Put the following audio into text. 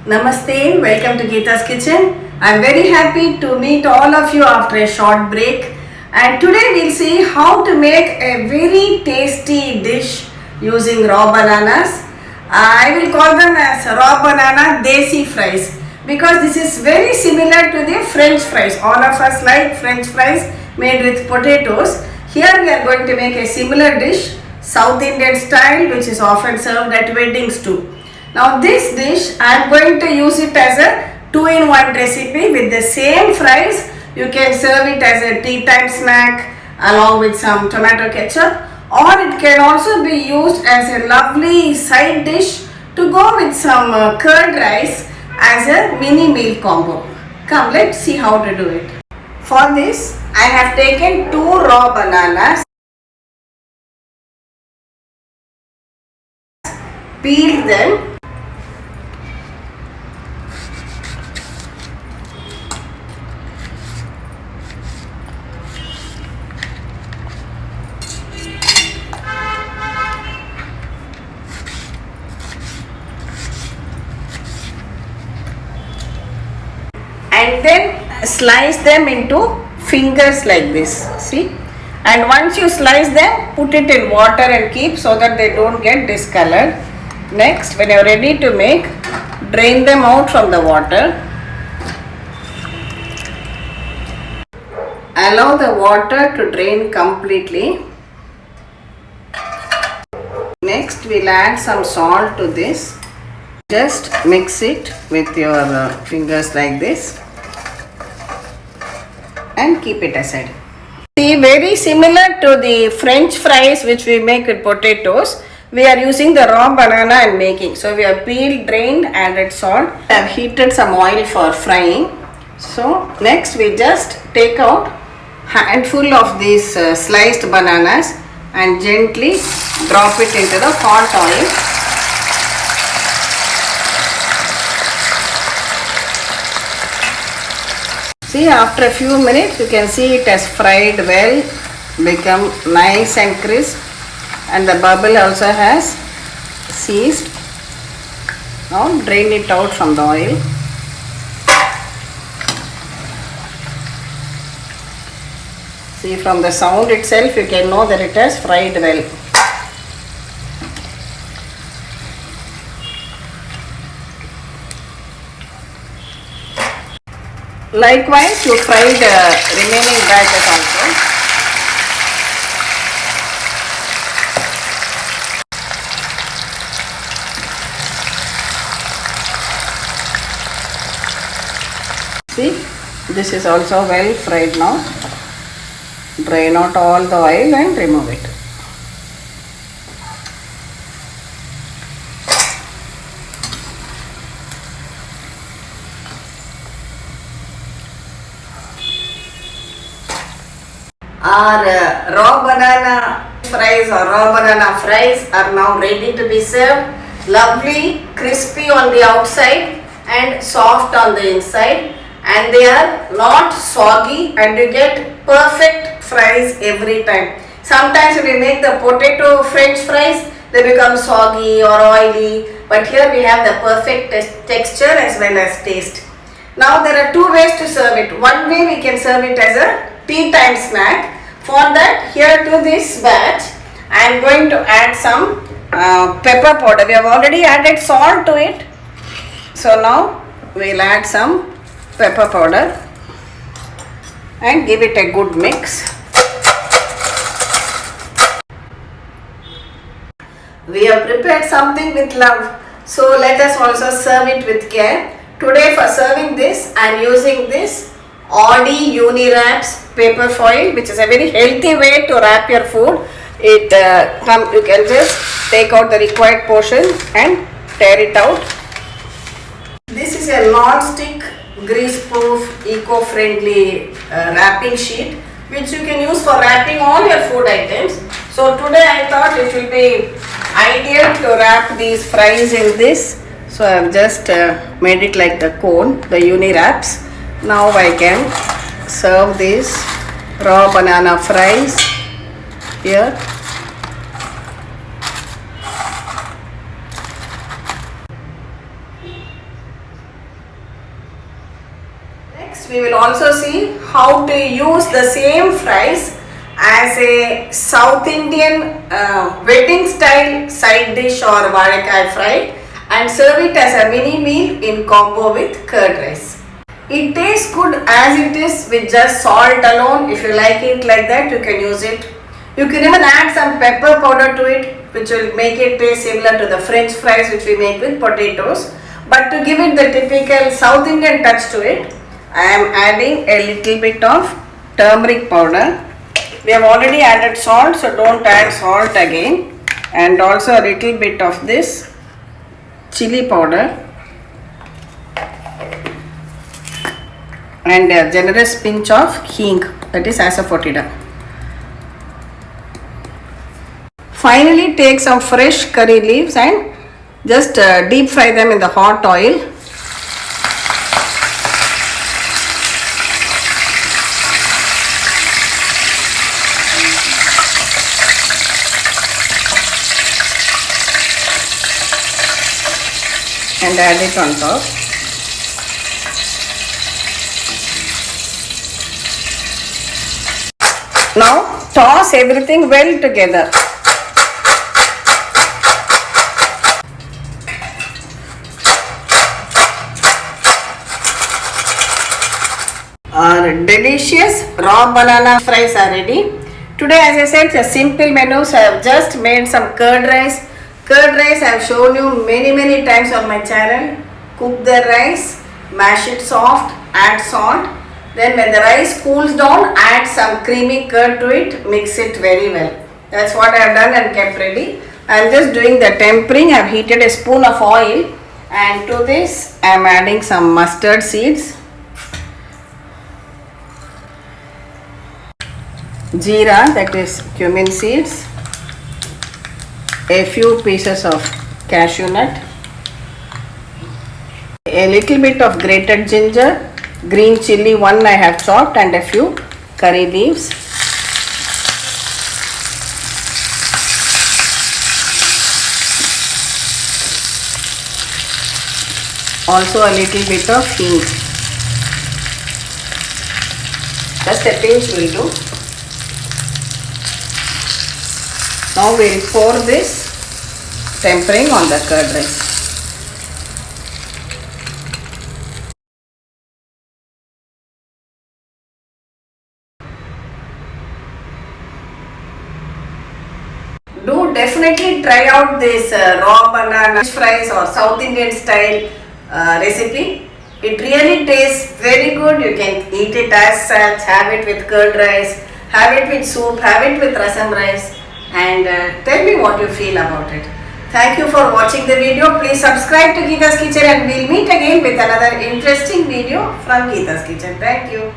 Namaste, welcome to Geeta's Kitchen. I'm very happy to meet all of you after a short break. And today we'll see how to make a very tasty dish using raw bananas. I will call them as raw banana desi fries because this is very similar to the French fries. All of us like French fries made with potatoes. Here we are going to make a similar dish, South Indian style, which is often served at weddings too. Now this dish I am going to use it as a 2-in-1 recipe with the same fries. You can serve it as a tea time snack along with some tomato ketchup, or it can also be used as a lovely side dish to go with some curd rice as a mini meal combo. Come, let's see how to do it. For this I have taken 2 raw bananas, peeled them. And then slice them into fingers like this, see, and once you slice them, put it in water and keep so that they don't get discolored. Next, when you are ready to make, drain them out from the water. Allow the water to drain completely. Next, we'll add some salt to this. Just mix it with your fingers like this and keep it aside. See, very similar to the French fries which we make with potatoes, we are using the raw banana and making. So we have peeled, drained, added salt. I have heated some oil for frying. So next we just take out handful of these sliced bananas and gently drop it into the hot oil. See, after a few minutes you can see it has fried well, become nice and crisp, and the bubble also has ceased. Now drain it out from the oil. See, from the sound itself you can know that it has fried well. Likewise, you fry the remaining batches also. See, this is also well fried now. Drain out all the oil and remove it. Our raw banana fries or raw banana fries are now ready to be served. Lovely, crispy on the outside and soft on the inside, and they are not soggy, and you get perfect fries every time. Sometimes when we make the potato French fries, they become soggy or oily, but here we have the perfect texture as well as taste. Now there are 2 ways to serve it. One way we can serve it as a tea time snack. For that, here to this batch, I am going to add some pepper powder. We have already added salt to it. So now we will add some pepper powder and give it a good mix. We have prepared something with love, so let us also serve it with care. Today for serving this, I am using this Audi Uni Wraps paper foil, which is a very healthy way to wrap your food. You can just take out the required portion and tear it out. This is a non-stick, grease-proof, eco-friendly wrapping sheet which you can use for wrapping all your food items. So today I thought it will be ideal to wrap these fries in this. So I have just made it like the cone, the Uni Wraps. Now I can serve these raw banana fries here. Next, we will also see how to use the same fries as a South Indian wedding style side dish or varekai fry and serve it as a mini meal in combo with curd rice. It tastes good as it is with just salt alone. If you like it like that, you can use it. You can even add some pepper powder to it, which will make it taste similar to the French fries which we make with potatoes. But to give it the typical South Indian touch to it, I am adding a little bit of turmeric powder. We have already added salt, so don't add salt again. And also a little bit of this chili powder. And a generous pinch of hing, that is asafoetida. Finally, take some fresh curry leaves and just deep fry them in the hot oil. And add it on top. Now toss everything well together. Our delicious raw banana fries are ready. Today, as I said, a simple menu. So I have just made some curd rice. Curd rice I have shown you many times on my channel. Cook the rice, mash it soft, add salt. Then when the rice cools down, add some creamy curd to it, mix it very well. That's what I have done and kept ready. I am just doing the tempering. I have heated a spoon of oil and to this I am adding some mustard seeds, jeera, that is cumin seeds, a few pieces of cashew nut, a little bit of grated ginger, green chilli, one I have chopped, and a few curry leaves. Also a little bit of hing. Just a pinch will do. Now we will pour this tempering on the curd rice. Do definitely try out this raw banana fish fries or South Indian style recipe. It really tastes very good. You can eat it as such, have it with curd rice, have it with soup, have it with rasam rice, and tell me what you feel about it. Thank you for watching the video. Please subscribe to Geeta's Kitchen and we'll meet again with another interesting video from Geeta's Kitchen. Thank you.